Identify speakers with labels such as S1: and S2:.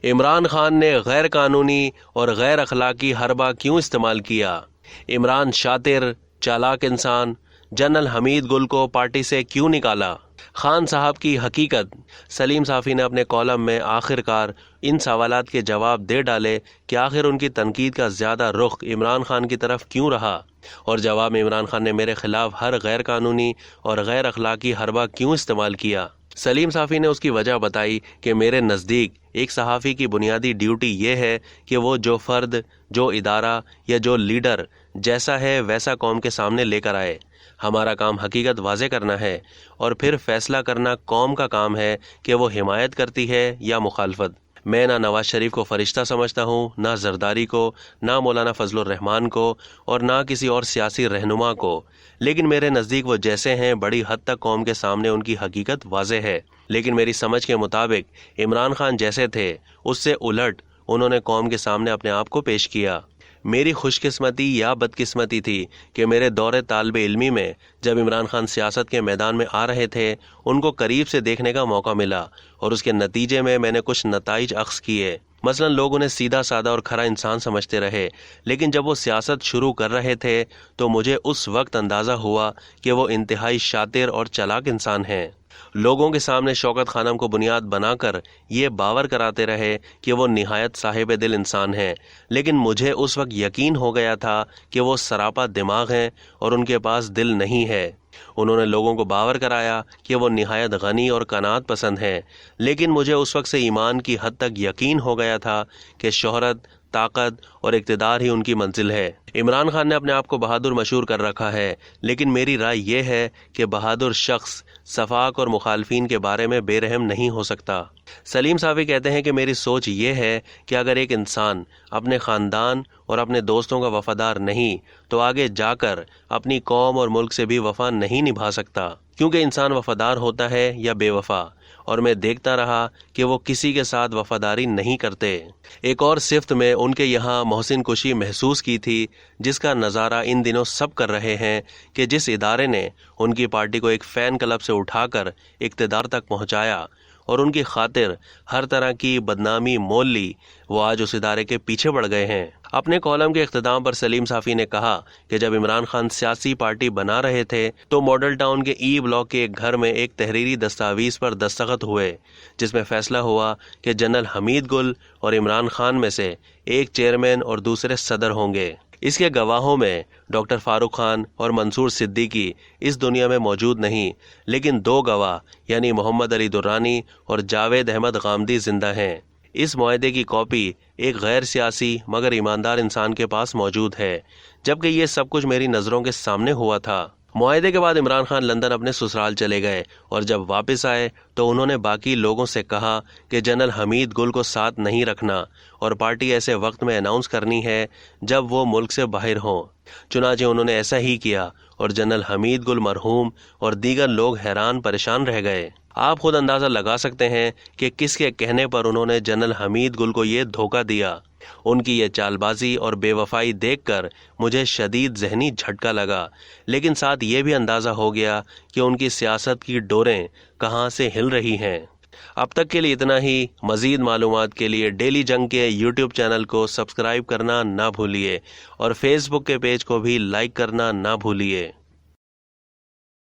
S1: عمران خان نے غیر قانونی اور غیر اخلاقی حربہ کیوں استعمال کیا؟ عمران شاطر چالاک انسان جنرل حمید گل کو پارٹی سے کیوں نکالا؟ خان صاحب کی حقیقت۔ سلیم صافی نے اپنے کالم میں آخر کار ان سوالات کے جواب دے ڈالے کہ آخر ان کی تنقید کا زیادہ رخ عمران خان کی طرف کیوں رہا، اور جواب میں عمران خان نے میرے خلاف ہر غیر قانونی اور غیر اخلاقی حربہ کیوں استعمال کیا۔ سلیم صافی نے اس کی وجہ بتائی کہ میرے نزدیک ایک صحافی کی بنیادی ڈیوٹی یہ ہے کہ وہ جو فرد، جو ادارہ یا جو لیڈر جیسا ہے ویسا قوم کے سامنے لے کر آئے۔ ہمارا کام حقیقت واضح کرنا ہے اور پھر فیصلہ کرنا قوم کا کام ہے کہ وہ حمایت کرتی ہے یا مخالفت۔ میں نہ نواز شریف کو فرشتہ سمجھتا ہوں، نہ زرداری کو، نہ مولانا فضل الرحمان کو، اور نہ کسی اور سیاسی رہنما کو، لیکن میرے نزدیک وہ جیسے ہیں بڑی حد تک قوم کے سامنے ان کی حقیقت واضح ہے۔ لیکن میری سمجھ کے مطابق عمران خان جیسے تھے اس سے الٹ انہوں نے قوم کے سامنے اپنے آپ کو پیش کیا۔ میری خوش قسمتی یا بدقسمتی تھی کہ میرے دور طالب علمی میں جب عمران خان سیاست کے میدان میں آ رہے تھے ان کو قریب سے دیکھنے کا موقع ملا، اور اس کے نتیجے میں نے کچھ نتائج اخذ کیے۔ مثلا لوگ انہیں سیدھا سادہ اور کھرا انسان سمجھتے رہے، لیکن جب وہ سیاست شروع کر رہے تھے تو مجھے اس وقت اندازہ ہوا کہ وہ انتہائی شاطر اور چالاک انسان ہیں۔ لوگوں کے سامنے شوکت خانم کو بنیاد بنا کر یہ باور کراتے رہے کہ وہ نہایت صاحب دل انسان ہیں، لیکن مجھے اس وقت یقین ہو گیا تھا کہ وہ سراپا دماغ ہیں اور ان کے پاس دل نہیں ہے۔ انہوں نے لوگوں کو باور کرایا کہ وہ نہایت غنی اور قناعت پسند ہیں، لیکن مجھے اس وقت سے ایمان کی حد تک یقین ہو گیا تھا کہ شہرت، طاقت اور اقتدار ہی ان کی منزل ہے۔ عمران خان نے اپنے آپ کو بہادر مشہور کر رکھا ہے، لیکن میری رائے یہ ہے کہ بہادر شخص سفاق اور مخالفین کے بارے میں بے رحم نہیں ہو سکتا۔ سلیم صافی کہتے ہیں کہ میری سوچ یہ ہے کہ اگر ایک انسان اپنے خاندان اور اپنے دوستوں کا وفادار نہیں تو آگے جا کر اپنی قوم اور ملک سے بھی وفا نہیں نبھا سکتا، کیونکہ انسان وفادار ہوتا ہے یا بے وفا، اور میں دیکھتا رہا کہ وہ کسی کے ساتھ وفاداری نہیں کرتے۔ ایک اور صفت میں ان کے یہاں محسن کشی محسوس کی تھی، جس کا نظارہ ان دنوں سب کر رہے ہیں کہ جس ادارے نے ان کی پارٹی کو ایک فین کلب سے اٹھا کر اقتدار تک پہنچایا اور ان کی خاطر ہر طرح کی بدنامی مول لی، وہ آج اس ادارے کے پیچھے پڑ گئے ہیں۔ اپنے کالم کے اختتام پر سلیم صافی نے کہا کہ جب عمران خان سیاسی پارٹی بنا رہے تھے تو ماڈل ٹاؤن کے ای بلاک کے ایک گھر میں ایک تحریری دستاویز پر دستخط ہوئے، جس میں فیصلہ ہوا کہ جنرل حمید گل اور عمران خان میں سے ایک چیئرمین اور دوسرے صدر ہوں گے۔ اس کے گواہوں میں ڈاکٹر فاروق خان اور منصور صدیقی اس دنیا میں موجود نہیں، لیکن دو گواہ یعنی محمد علی درانی اور جاوید احمد غامدی زندہ ہیں۔ اس معاہدے کی کاپی ایک غیر سیاسی مگر ایماندار انسان کے پاس موجود ہے، جبکہ یہ سب کچھ میری نظروں کے سامنے ہوا تھا۔ معاہدے کے بعد عمران خان لندن اپنے سسرال چلے گئے، اور جب واپس آئے تو انہوں نے باقی لوگوں سے کہا کہ جنرل حمید گل کو ساتھ نہیں رکھنا اور پارٹی ایسے وقت میں اناؤنس کرنی ہے جب وہ ملک سے باہر ہوں۔ چنانچہ انہوں نے ایسا ہی کیا، اور جنرل حمید گل مرحوم اور دیگر لوگ حیران پریشان رہ گئے۔ آپ خود اندازہ لگا سکتے ہیں کہ کس کے کہنے پر انہوں نے جنرل حمید گل کو یہ دھوکہ دیا۔ ان کی یہ چال بازی اور بے وفائی دیکھ کر مجھے شدید ذہنی جھٹکا لگا، لیکن ساتھ یہ بھی اندازہ ہو گیا کہ ان کی سیاست کی ڈوریں کہاں سے ہل رہی ہیں۔ اب تک کے لیے اتنا ہی۔ مزید معلومات کے لیے ڈیلی جنگ کے یوٹیوب چینل کو سبسکرائب کرنا نہ بھولیے، اور فیس بک کے پیج کو بھی لائک کرنا نہ بھولیے۔